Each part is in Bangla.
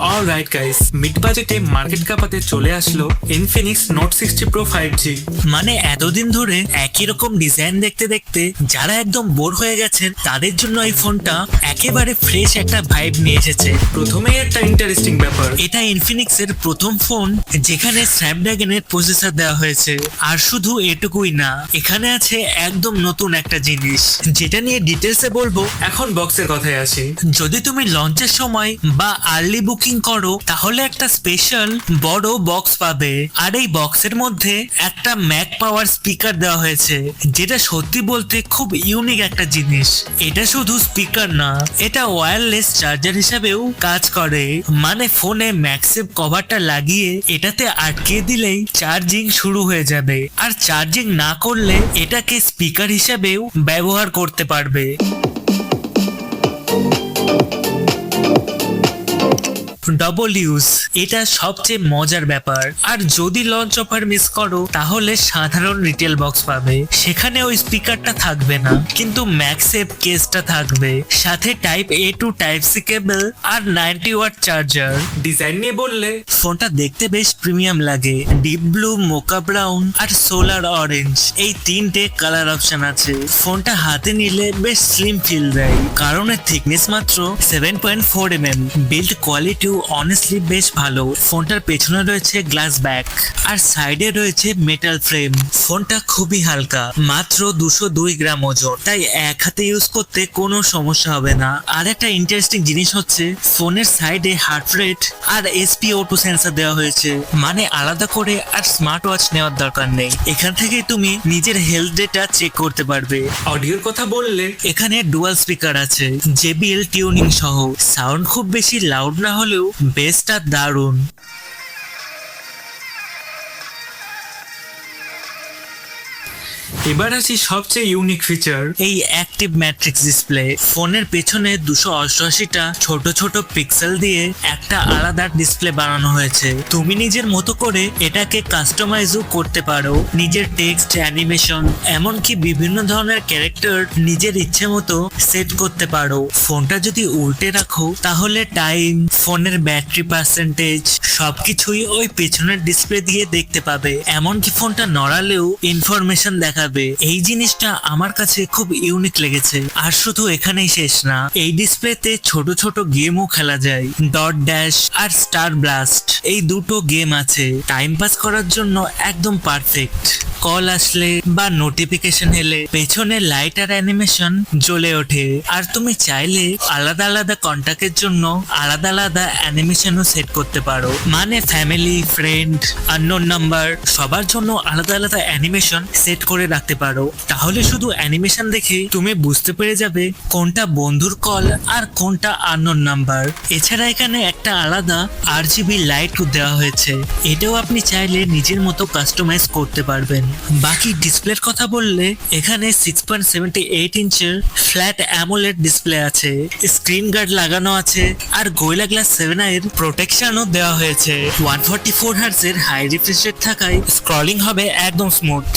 অলরাইট গাইস, মিড বাজেটে মার্কেট কাঁপাতে চলে আসলো Infinix Note 60 Pro 5G। মানে এতদিন ধরে একই রকম ডিজাইন দেখতে দেখতে যারা একদম বোর হয়ে গেছেন তাদের জন্য এই ফোনটা একেবারে ফ্রেশ একটা ভাইব নিয়ে এসেছে। প্রথমেই একটা ইন্টারেস্টিং ব্যাপার, এটা ইনফিনিক্স এর প্রথম ফোন যেখানে স্ন্যাপড্রাগনের প্রসেসর দেওয়া হয়েছে। আর শুধু এটুকুই না, এখানে আছে একদম নতুন একটা জিনিস যেটা নিয়ে ডিটেলসে বলবো। এখন বক্সের কথায় আসি। যদি তুমি লঞ্চের সময় বা আর্লি বুকিং করো তাহলে একটা স্পেশাল বড় বক্স পাবে। আর এই বক্সের মধ্যে একটা ম্যাক পাওয়ার স্পিকার দেওয়া হয়েছে, যেটা সত্যি বলতে খুব ইউনিক একটা জিনিস। এটা শুধু স্পিকার না, এটা ওয়্যারলেস চার্জার হিসেবেও কাজ করে। মানে ফোনে ম্যাক্সেভ কভারটা লাগিয়ে এটাতে আটকে দিলেই চার্জিং শুরু হয়ে যাবে, আর চার্জিং না করলে এটাকে স্পিকার হিসেবেও ব্যবহার করতে পারবে। ডবল ইউজ, এটা সবচেয়ে মজার ব্যাপার। আর যদি লঞ্চ অফার মিস করো তাহলে সাধারণ রিটেল বক্স পাবে, সেখানে ওই স্পিকারটা থাকবে না, কিন্তু ম্যাক্সেভ কেসটা থাকবে, সাথে type A to type C cable আর 90 ওয়াট চার্জার। ডিজাইন নিয়ে বললে ফোনটা দেখতে বেশ প্রিমিয়াম লাগে। ডিপ ব্লু, মোকা ব্রাউন আর সোলার অরেঞ্জ, এই তিনটে কালার অপশন আছে। ফোনটা হাতে নিলে বেশ স্লিম ফিল দেয়, কারণ এর থিকনেস মাত্র 7.4 mm। বিল্ড কোয়ালিটি অনেস্টলি বেশ ভালো। ফোনটার পেছনে রয়েছে গ্লাস ব্যাক আর সাইডে রয়েছে মেটাল ফ্রেম। ফোনটা খুবই হালকা, মাত্র 202 গ্রাম ওজন, তাই এক হাতে ইউজ করতে কোনো সমস্যা হবে না। আর একটা ইন্টারেস্টিং জিনিস হচ্ছে ফোনের সাইডে হার্ট রেট আর SpO2 সেন্সর দেওয়া হয়েছে, মানে আলাদা করে আর স্মার্ট ওয়াচ নেওয়ার দরকার নেই। এখান থেকে তুমি নিজের হেলথ ডেটা চেক করতে পারবে। অডিওর কথা বললে এখানে ডুয়াল স্পিকার আছে, JBL টিউনিং সহ। সাউন্ড খুব বেশি লাউড না হলেও বেসটা দারুণ। এবার আসি সবচেয়ে ইউনিক ফিচার, এই অ্যাক্টিভ ম্যাট্রিক্স ডিসপ্লে। ফোনের পেছনে 288টা ছোট ছোট পিক্সেল দিয়ে একটা আলাদা ডিসপ্লে বানানো হয়েছে। তুমি নিজের মতো করে এটাকে কাস্টমাইজও করতে পারো, নিজের টেক্সট, অ্যানিমেশন, এমনকি বিভিন্ন ধরনের ক্যারেক্টার নিজের ইচ্ছে মতো সেট করতে পারো। ফোনটা যদি উল্টে রাখো তাহলে টাইম, ফোনের ব্যাটারি পার্সেন্টেজ সবকিছুই ওই পেছনের ডিসপ্লে দিয়ে দেখতে পাবে। এমনকি ফোনটা নড়ালেও ইনফরমেশন দেখাবে। এই জিনিসটা আমার কাছে খুব ইউনিক লেগেছে। আর শুধু এখানেই শেষ না, এই ডিসপ্লেতে ছোট ছোট গেমও খেলা যায়। ডট ড্যাশ আর স্টার ব্লাস্ট, এই দুটো গেম আছে, টাইম পাস করার জন্য একদম পারফেক্ট। কল আসলে বা নোটিফিকেশন এলে পেছনে লাইট আর অ্যানিমেশন জ্বলে ওঠে। আর তুমি চাইলে আলাদা আলাদা কন্টাক্টের জন্য আলাদা আলাদা অ্যানিমেশনও সেট করতে পারো, মানে ফ্যামিলি, ফ্রেন্ড, আননোন নাম্বার সবার জন্য আলাদা আলাদা অ্যানিমেশন সেট করে রাখতে পারো। তাহলে শুধু অ্যানিমেশন দেখে তুমি বুঝতে পেরে যাবে কোনটা বন্ধুর কল আর কোনটা আননোন নাম্বার। এছাড়া এখানে একটা আলাদা RGB লাইট দেওয়া হয়েছে, এটাও আপনি চাইলে নিজের মতো কাস্টমাইজ করতে পারবেন। বাকি ডিসপ্লের কথা বললে এখানে 6.78 ইঞ্চের ফ্ল্যাট অ্যামোলেড ডিসপ্লে আছে, স্ক্রিন গার্ড লাগানো আছে, আর গোরিলা গ্লাস 7 এর প্রোটেকশনও দেওয়া হয়েছে। 144 হার্টজের হাই রিফ্রেশ রেট থাকায় স্ক্রলিং হবে একদম স্মুথ।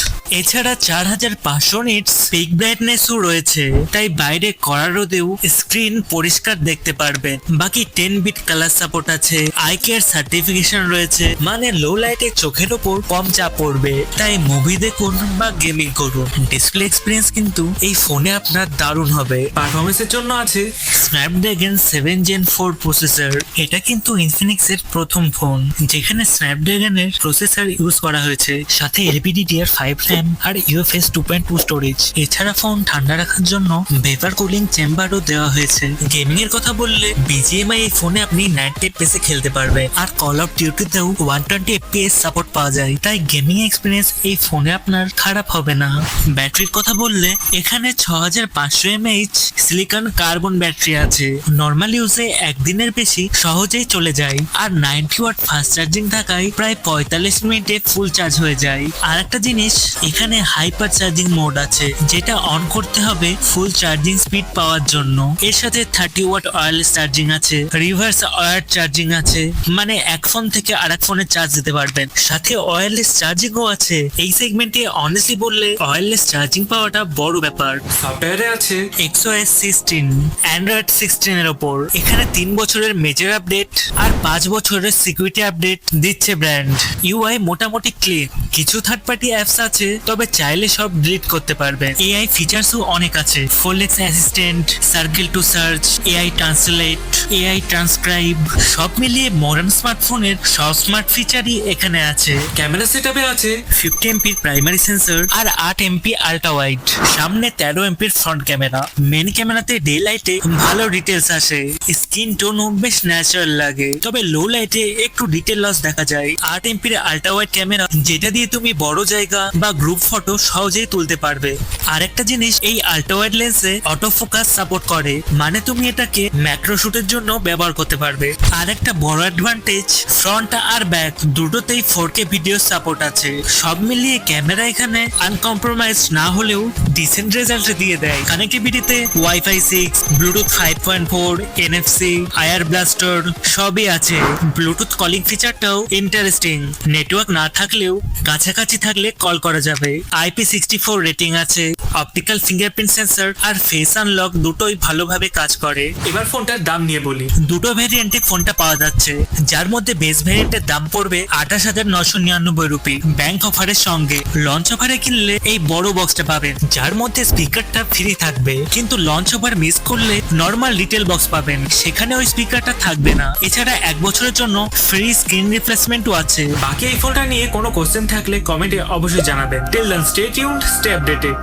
এছাড়া 4500 নিটস পিক ব্রাইটনেসও রয়েছে, তাই বাইরে কড়া রোদেও স্ক্রিন পরিষ্কার দেখতে পারবেন। বাকি 10 বিট কালার সাপোর্ট আছে, আই কেয়ার সার্টিফিকেশন রয়েছে, মানে লো লাইটে চোখের ওপর কম চাপ পড়বে, তাই মুভি দেখুন বা গেমিং করুন। ডিসপ্লে এক্সপিরিয়েন্স কিন্তু এই ফোনে আপনার দারুণ হবে। পারফরমেন্সের জন্য আছে স্ন্যাপড্রাগন 7 Gen 4 প্রসেসর। এটা কিন্তু ইনফিনিক্স এর প্রথম ফোন যেখানে স্ন্যাপড্রাগনের প্রসেসর ইউজ করা হয়েছে, সাথে LPDDR5 RAM আর UFS 2.2 স্টোরেজ। এছাড়া ফোন ঠান্ডা রাখার জন্য ভেপার কুলিং চেম্বারও দেওয়া হয়েছে। গেমিং এর কথা বললে BGMI এই ফোনে আপনি 90 FPS এ খেলতে পারবেন, আর কল অফ ডিউটিতেও 120 FPS সাপোর্ট পাওয়া যায়, তাই গেমিং এক্সপিরিয়েন্স এই ফোনে আপনার খারাপ হবে না। ব্যাটারির কথা বললে এখানে 6500 mAh সিলিকন কার্বন ব্যাটারি আছে, নর্মাল ইউজে একদিনের বেশি সহজেই চলে যায়, আর 90 ওয়াট ফাস্ট চার্জিং থাকায় প্রায় 45 মিনিটে ফুল চার্জ হয়ে যায়। আর একটা জিনিস, এখানে হাইপার চার্জিং মোড আছে, যেটা অন করতে হবে ফুল চার্জিং স্পিড পাওয়ার জন্য। এর সাথে 30 ওয়াট ওয়্যারলেস চার্জিং আছে, রিভার্স ওয়্যার চার্জিং আছে, মানে এক ফোন থেকে আরেক ফোনে চার্জ দিতে পারবেন। সাথে ওয়্যারলেস চার্জিংও আছে। এই সেগমেন্টে অনেস্টলি বললে ওয়্যারলেস চার্জিং পাওয়াটা বড় ব্যাপার। সফটওয়্যারে আছে XOS 16, অ্যান্ড্রয়েড 16 এর ওপর। এখানে 3 বছরের মেজর আপডেট আর 5 বছরের সিকিউরিটি আপডেট দিচ্ছে ব্র্যান্ড। UI মোটামুটি ক্লিন, কিছু থার্ড পার্টি অ্যাপস আছে, তবে চাইলে সব ডিলিট করতে পারবেন। AI ফিচার্সও অনেক আছে, ফোলেক্স assistant, circle to search, AI translate, AI transcribe, সব মিলিয়ে মডার্ন স্মার্টফোনের সব স্মার্ট ফিচারই এখানে আছে। ক্যামেরা সেটআপে আছে 50 এমপির প্রাইমারি সেন্সর আর 8 এমপি আল্ট্রা ওয়াইড, সামনে 13 এমপির ফ্রন্ট ক্যামেরা। মেন ক্যামেরাতে ডে লাইটে ভালো ডিটেলস আসে, স্কিন টোনও বেশ ন্যাচারাল লাগে, তবে লো লাইটে একটু ডিটেল লস দেখা যায়। 8 এমপির আল্ট্রা ওয়াইড ক্যামেরা, যেটা দিয়ে তুমি বড় জায়গা বা গ্রুপ ফটো সহজেই তুলতে পারবে। আরেকটা জিনিস, এই আল্ট্রা ওয়াইড লেন্সে অটো ফোকাস সাপোর্ট করে, মানে তুমি এটাকে ম্যাক্রো শুটের জন্য ব্যবহার করতে পারবে। আর একটা বড় অ্যাডভান্টেজ, ফ্রন্ট আর ব্যাক দুটোতেই 4K ভিডিও সাপোর্ট আছে। সব মিলিয়ে ক্যামেরা এখানে আনকম্প্রোমাইজ না হলেও ডিসেন্ট রেজাল্ট দিয়ে দেয়। কানেক্টিভিটিতে ওয়াইফাই 6, ব্লুটুথ 5.4, NFC, আয়ার ব্লাস্টার সবই আছে। ব্লুটুথ কলিং ফিচারটাও ইন্টারেস্টিং, নেটওয়ার্ক না থাকলেও কাছাকাছি থাকলে কল করা যাবে। IP64 রেটিং আছে, অপটিক্যাল ফিঙ্গারপ্রিন্ট সেন্সর আর ফেস আনলক দুটোই ভালোভাবে কাজ করে। এবার ফোনটার দাম নিয়ে বলি। দুটো ভেরিয়েন্টে ফোনটা পাওয়া যাচ্ছে, যার মধ্যে বেস ভেরিয়েন্টের দাম পড়বে 28,999 রুপি ব্যাংক অফারের সঙ্গে। লঞ্চ অফারে কিনলে এই বড় বক্সটা পাবেন, যার মধ্যে স্পিকারটা ফ্রি থাকবে, কিন্তু লঞ্চ অফার মিস করলে নর্মাল রিটেল বক্স পাবেন, সেখানে ওই স্পিকারটা থাকবে না। এছাড়া 1 বছরের জন্য ফ্রি স্ক্রিন রিপ্লেসমেন্টও আছে। বাকি এই ফোনটা নিয়ে কোনো কোশ্চেন থাকলে কমেন্টে অবশ্যই জানাবেন। Till then stay tuned, stay updated.